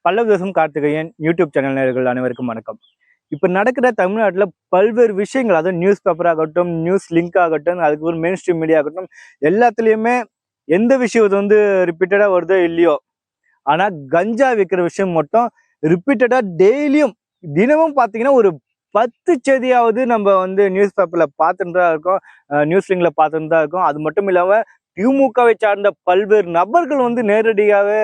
பல்லவ தேசம் Karthikeyan YouTube channel நேயர்கள் அனைவருக்கும் வணக்கம். இப்போ நடக்கிற தமிழ்நாட்டில் பல்வேறு விஷயங்கள், அதாவது நியூஸ் பேப்பர் ஆகட்டும், நியூஸ் லிங்க் ஆகட்டும், அதுக்கு ஒரு மெயின் ஸ்ட்ரீம் மீடியா ஆகட்டும், எல்லாத்துலேயுமே எந்த விஷயம் வந்து ரிப்பீட்டடாக வருதோ இல்லையோ, ஆனால் கஞ்சா விற்கிற விஷயம் மட்டும் ரிப்பீட்டடாக டெய்லியும் தினமும் பார்த்தீங்கன்னா ஒரு 10 செய்தியாவது நம்ம வந்து நியூஸ் பேப்பரில் பார்த்துட்டு தான் இருக்கோம், நியூஸ் லிங்கில் பார்த்துட்டு தான் இருக்கோம். அது மட்டும் இல்லாமல் திமுகவை சார்ந்த பல்வேறு நபர்கள் வந்து நேரடியாகவே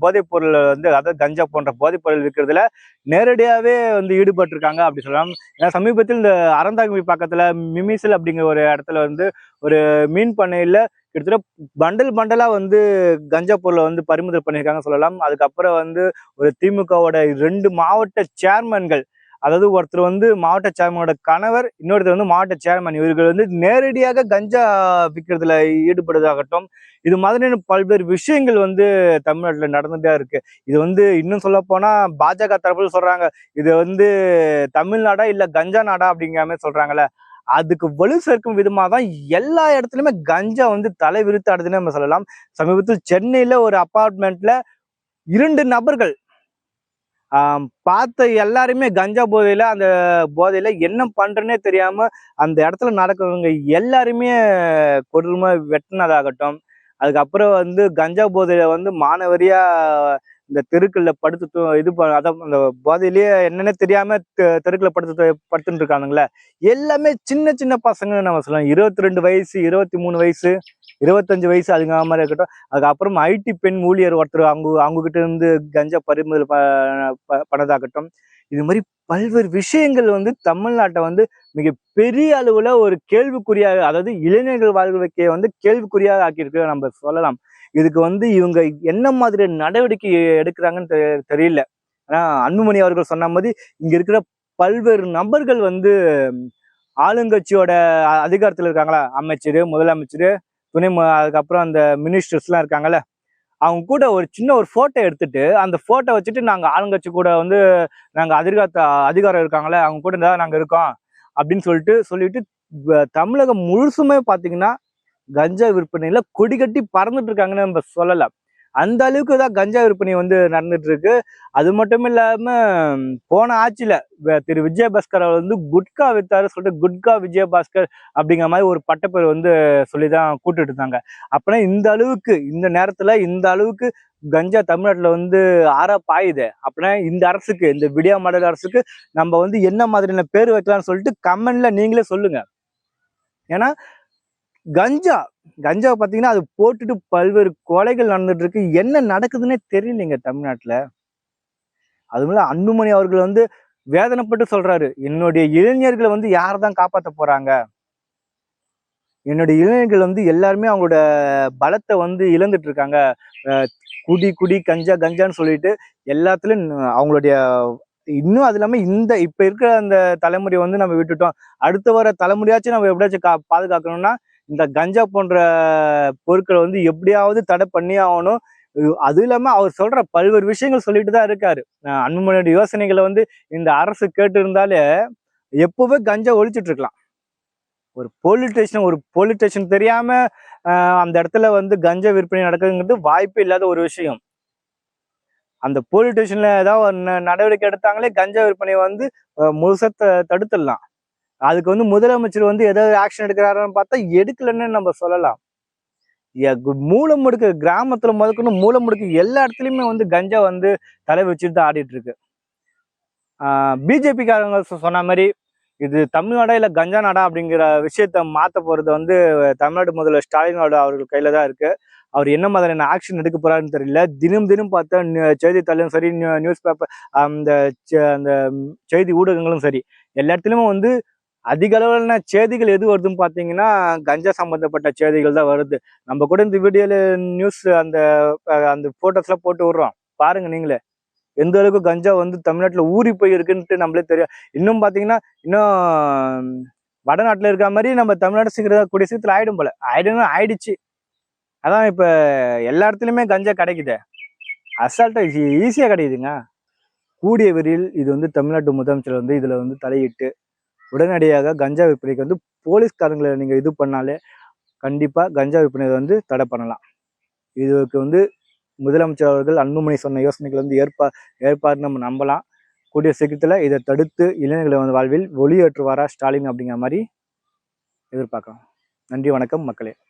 போதைப் பொருள் வந்து, அதாவது கஞ்சா போன்ற போதைப் பொருள் விற்கிறதுல நேரடியாகவே வந்து ஈடுபட்டிருக்காங்க அப்படி சொல்லலாம். ஏன்னா சமீபத்தில் இந்த அறந்தாங்கி பக்கத்துல மிமிசல் அப்படிங்கிற ஒரு இடத்துல வந்து ஒரு மீன் பண்ணையில கிட்டத்தட்ட பண்டல் பண்டலா வந்து கஞ்சா பொருளை வந்து பறிமுதல் பண்ணியிருக்காங்க சொல்லலாம். அதுக்கப்புறம் வந்து ஒரு திமுகவோட 2 மாவட்ட சேர்மன்கள், அதாவது ஒருத்தர் வந்து மாவட்ட சேர்மனோட கணவர், இன்னொருத்தர் வந்து மாவட்ட சேர்மன், இவர்கள் வந்து நேரடியாக கஞ்சா விற்கிறதுல ஈடுபடுவதாகட்டும், இது மாதிரியான பல்வேறு விஷயங்கள் வந்து தமிழ்நாட்டில் நடந்துட்டே இருக்கு. இது வந்து இன்னும் சொல்ல போனா பாஜக தரப்புல சொல்றாங்க, இது வந்து தமிழ்நாடா இல்ல கஞ்சா நாடா அப்படிங்கிற மாதிரி சொல்றாங்கல்ல. அதுக்கு வலு சேர்க்கும் விதமா தான் எல்லா இடத்துலயுமே கஞ்சா வந்து தலை விரித்து ஆடுதுன்னு நம்ம சொல்லலாம். சமீபத்தில் சென்னையில ஒரு அபார்ட்மெண்ட்ல 2 நபர்கள் பார்த்த எல்லாருமே கஞ்சா போதையில, அந்த போதையில என்ன பண்றேன்னே தெரியாம அந்த இடத்துல நடக்கிறவங்க எல்லாருமே கொடூரமா வெட்டினதாகட்டும், அதுக்கப்புறம் வந்து கஞ்சா போதையில வந்து மானவரியா இந்த தெருக்கள்ல படுத்து அதான் அந்த போதையிலேயே என்னன்னே தெரியாம தெருக்குள்ள படுத்துட்டு இருக்கானுங்களே, எல்லாமே சின்ன சின்ன பசங்க நம்ம சொல்லலாம். 22 வயசு, 23 வயசு, 25 வயசு அதுங்க மாதிரி இருக்கட்டும். அதுக்கப்புறம் ஐடி பெண் ஊழியர் ஒருத்தர் அவங்க கிட்ட இருந்து கஞ்சா பறிமுதல் பண்ணதாகட்டும். இது மாதிரி பல்வேறு விஷயங்கள் வந்து தமிழ்நாட்டை வந்து மிக பெரிய அளவுல ஒரு கேள்விக்குறியாக, அதாவது இளைஞர்கள் வாழ்க்கையை வந்து கேள்விக்குறியாக ஆக்கியிருக்கு நம்ம சொல்லலாம். இதுக்கு வந்து இவங்க என்ன மாதிரி நடவடிக்கை எடுக்கிறாங்கன்னு தெரியல. ஆனா அன்புமணி அவர்கள் சொன்ன மாதிரி இங்க இருக்கிற பல்வேறு நபர்கள் வந்து ஆளுங்கட்சியோட அதிகாரத்துல இருக்காங்களா, அமைச்சர், முதலமைச்சர், அதுக்கப்புறம் அந்த மினிஸ்டர்ஸ் எல்லாம் இருக்காங்கல்ல, அவங்க கூட ஒரு சின்ன ஒரு போட்டோ எடுத்துட்டு அந்த போட்டோ வச்சுட்டு நாங்க ஆளுங்கட்சி கூட வந்து நாங்க அதிகாரம் இருக்காங்களே அவங்க கூட தான் நாங்க இருக்கோம் அப்படின்னு சொல்லிட்டு தமிழகம் முழுசுமே பாத்தீங்கன்னா கஞ்சா விற்பனையில கொடி கட்டி பறந்துட்டு இருக்காங்கன்னு நம்ம சொல்லலாம். அந்த அளவுக்கு தான் கஞ்சா விற்பனை வந்து நடந்துட்டு இருக்கு. அது மட்டும் இல்லாம போன ஆட்சியில திரு விஜயபாஸ்கர் அவர் வந்து குட்கா வித்தாரு சொல்லிட்டு குட்கா விஜயபாஸ்கர் அப்படிங்கிற மாதிரி ஒரு பட்டப்பேர் வந்து சொல்லிதான் கூட்டுட்டு இருந்தாங்க. அப்பனா இந்த அளவுக்கு, இந்த நேரத்துல இந்த அளவுக்கு கஞ்சா தமிழ்நாட்டுல வந்து ஆறா பாயுது அப்படின்னா இந்த அரசுக்கு, இந்த விடியா மாடல் அரசுக்கு நம்ம வந்து என்ன மாதிரியான பேர் வைக்கலாம்னு சொல்லிட்டு கமெண்ட்ல நீங்களே சொல்லுங்க. ஏன்னா கஞ்சா பாத்தீங்கன்னா அது போட்டுட்டு பல்வேறு கொலைகள் நடந்துட்டு இருக்கு. என்ன நடக்குதுன்னே தெரியலைங்க தமிழ்நாட்டுல. அதுல அன்புமணி அவர்கள் வந்து வேதனைப்பட்டு சொல்றாரு, என்னுடைய இளைஞர்களை வந்து யாரதான் காப்பாத்த போறாங்க, என்னுடைய இளைஞர்கள் வந்து எல்லாருமே அவங்களோட பலத்தை வந்து இழந்துட்டு இருக்காங்க, குடி கஞ்சான்னு சொல்லிட்டு எல்லாத்துலயும் அவங்களுடைய, இன்னும் அது இல்லாம இந்த இப்ப இருக்கிற அந்த தலைமுறையை வந்து நம்ம விட்டுட்டோம், அடுத்த வர தலைமுறையாச்சும் நம்ம எப்படியாச்சும் பாதுகாக்கணும்னா இந்த கஞ்சா போன்ற பொருட்களை வந்து எப்படியாவது தடை பண்ணி ஆகணும். அதுவும் இல்லாம அவர் சொல்ற பல்வேறு விஷயங்கள் சொல்லிட்டு தான் இருக்காரு. அன்புமணியோட யோசனைகளை வந்து இந்த அரசு கேட்டு இருந்தாலே எப்பவே கஞ்சா ஒழிச்சிட்டு இருக்கலாம். ஒரு போலீஸ் ஸ்டேஷன் தெரியாம அந்த இடத்துல வந்து கஞ்சா விற்பனை நடக்குதுங்கிறது வாய்ப்பே இல்லாத ஒரு விஷயம். அந்த போலீஸ் ஸ்டேஷன்ல ஏதாவது நடவடிக்கை எடுத்தாங்களே கஞ்சா விற்பனையை வந்து முழுசா தடுத்துடலாம். அதுக்கு வந்து முதலமைச்சர் வந்து ஏதாவது ஆக்ஷன் எடுக்கிறாரான்னு பார்த்தா எடுக்கலன்னு நம்ம சொல்லலாம். மூலம் முடுக்கு, கிராமத்துல முதற்கொண்டு மூலம் முடுக்கு எல்லா இடத்துலயுமே வந்து கஞ்சா வந்து தலை வச்சுட்டு தான் ஆடிட்டு இருக்கு. பிஜேபி காரங்க சொன்ன மாதிரி இது தமிழ்நாடா இல்ல கஞ்சா நாடா அப்படிங்கிற விஷயத்த மாத்த போறது வந்து தமிழ்நாடு முதல்வர் ஸ்டாலினோட அவர்கள் கையில தான் இருக்கு. அவர் என்ன மாதிரியான ஆக்ஷன் எடுக்க போறாருன்னு தெரியல. தினம் பார்த்தா செய்தித்தாளும் சரி, நியூஸ் பேப்பர், அந்த செய்தி ஊடகங்களும் சரி, எல்லா இடத்துலயுமே வந்து அதிக அளவிலான செய்திகள் எது வருதுன்னு பாத்தீங்கன்னா கஞ்சா சம்பந்தப்பட்ட செய்திகள் தான் வருது. நம்ம கூட இந்த வீடியோல நியூஸ் அந்த அந்த போட்டோஸ் எல்லாம் போட்டு விடுறோம், பாருங்க நீங்களே எந்த அளவுக்கு கஞ்சா வந்து தமிழ்நாட்டுல ஊறி போய் இருக்குன்ட்டு நம்மளே தெரியும். இன்னும் பாத்தீங்கன்னா இன்னும் வடநாட்டுல இருக்க மாதிரி நம்ம தமிழ்நாடு கூடிய சீக்கிரத்துல ஆயிடும் போல, ஆயிடுச்சு. அதான் இப்ப எல்லா இடத்துலயுமே கஞ்சா கிடைக்குது, அசால்ட்டா ஈஸியா கிடைக்குதுங்க. கூடிய விரைவில் இது வந்து தமிழ்நாட்டு முதலமைச்சர் வந்து இதுல வந்து தலையிட்டு உடனடியாக கஞ்சா விற்பனைக்கு வந்து போலீஸ்காரங்களை நீங்க இது பண்ணாலே கண்டிப்பா கஞ்சா விற்பனை வந்து தடை பண்ணலாம். இதுக்கு வந்து முதலமைச்சர் அவர்கள் அன்புமணி சொன்ன யோசனைகள் வந்து ஏற்பாருன்னு நம்ம நம்பலாம். கூடிய சீக்கிரத்தில் இதை தடுத்து இளைஞர்களை வந்து வாழ்வில் ஒளியேற்றுவாரா ஸ்டாலின் அப்படிங்கிற மாதிரி எதிர்பார்க்கலாம். நன்றி, வணக்கம் மக்களே.